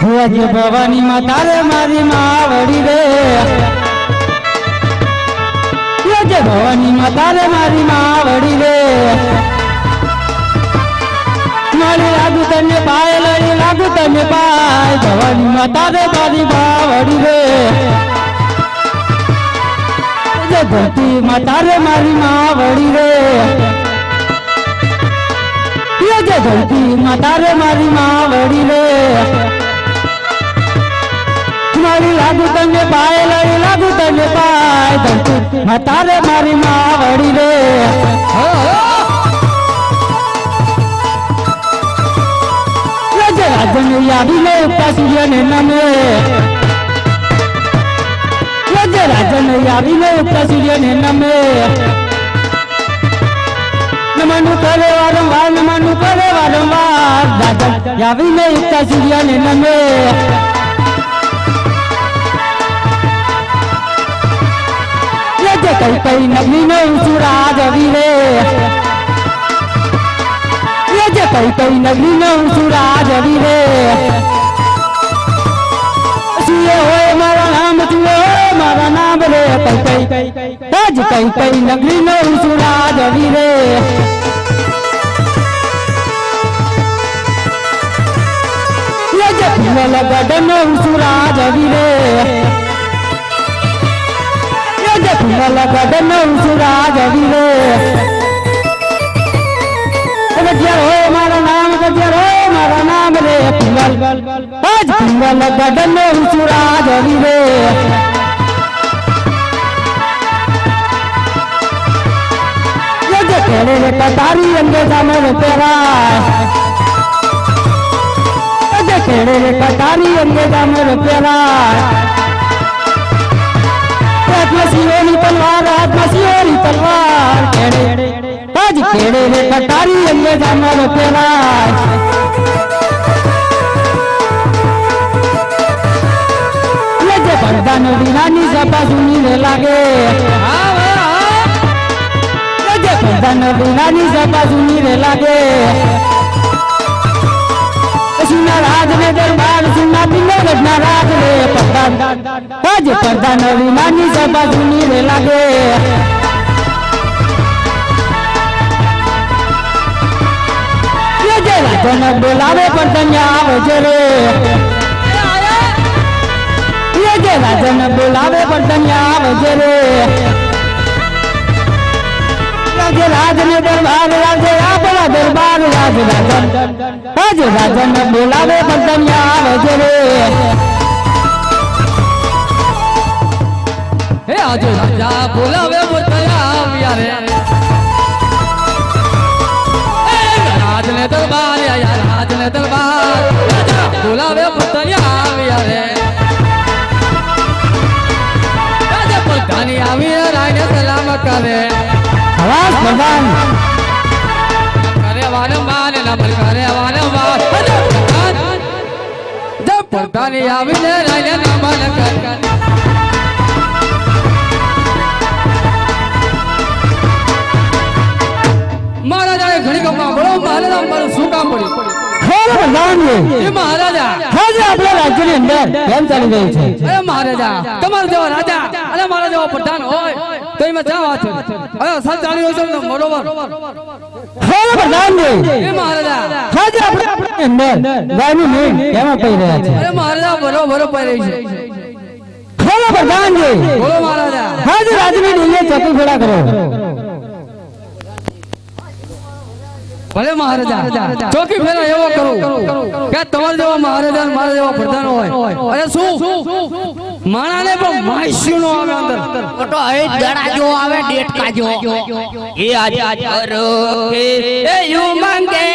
આજે ભવાની માં તારે મારી માવડી રે આજે ભવાની માં તારે મારી માવડી રે મારી લાગુ તને પાય લઈ લાગુ તને પાય ભવાની માં તારે મારી માવડી રે આજે ધરતી માં તારે મારી માવડી રે આજે ધરતી માં તારે મારી માવડી રે મારી લાગુ તને પાય લઈ લાગુ તને પાય ધરતી માં તારે મારી માવડી રે રાજન આવીને ઉપતા સૂર્યને નમે રાજન આવીને ઉપતા સૂર્યને નમે નમનું કરે વારંવાર નમનું કરે વારંવાર રાજન આવીને ઉપતા સૂર્યને નમે કઈ કઈ નગરી નો સુરાજ વીરે કઈ કઈ નગરી નો સુરાજ વીરે હોય મારા નામ તુએ મારા નામ રે કઈ કઈ કઈ કઈ નગરી નો સુરાજ વીરે ફૂલ ગઢ નો સુરાજ વીરે ફૂલ ગઢ નો સુરાજ વીરે ગજર હોય મારા નામ ગજર હોય મારા નામ રે ફૂલ ગઢ નો સુરાજ વીરે કેળે રે કટારી અંગે જામર પેરાય કેળે રે કટારી અંગે જામર પેરાય સિંહોની તલવાર હાથમાં સિંહોની તલવાર કેડે આજ કેડે રે કટારી અંગે જામર પેરાય લેજે પડદાન વિનાની સભા સુની રે લાગે લેજે પડદાન વિનાની સભા સુની રે લાગે સુના રાજ ને દરબાર સુના પિંગર ના રાજ રે પ્રધાન આજ પ્રધાન વિનાની સભા સુની રે લાગે જે રાજન બોલાવે પ્રધાન આવજે રે જે રાજન બોલાવે પ્રધાન આવજે રે રાજ ને દરબાર રાજે આપણા દરબાર રાજ રાજન આજ રાજન બોલાવે પ્રધાન આવજે રે હે આજ રાજા બોલાવે પ્રધાન આવ્યા રે રાજ ને દરબાર આયા રાજ ને દરબાર રાજા બોલાવે પ્રધાન આવ્યા રે રાજા પ્રધાન આવી રાયને સલામત કરે આવાજ પ્રધાન કરે વારંવાર નમન કરે વારંવાર જબ પ્રધાન આવીને રાયને નમન કરે મહારાજાએ ઘણી કપડા બોલો મહારાજા મારું શું કામ પડ્યું પ્રધાન એ મહારાજા આજે આપણા રાજ્યની અંદર કેમ ચાલી રહ્યું છે અરે મહારાજા તમારો જેવો રાજા અને મારા જેવો પ્રધાન હોય તો એમાં ક્યાં વાત છે હવે સાલ ચાલી રહ્યો છે બરોબર પ્રધાન એ મહારાજા આજે આપણે અંદર ગાયનું નીણ કેમ પડી રહ્યા છે અરે મહારાજા બરોબર પડી રહી છે પ્રધાન બોલો મહારાજા આજે રાજની ડીલે ચોકી ફેરા કરો ભલે મહારાજા ચોકી ફેરા એવો કરું કે તમારા જેવા મહારાજા મારા જેવા પ્રધાન હોય અરે શું માણાને પણ માઈસ્યુ નો આવે અંદર મોટો હે દડા જો આવે ડેટકા જો એ આજ કરો કે એ યુ મંગે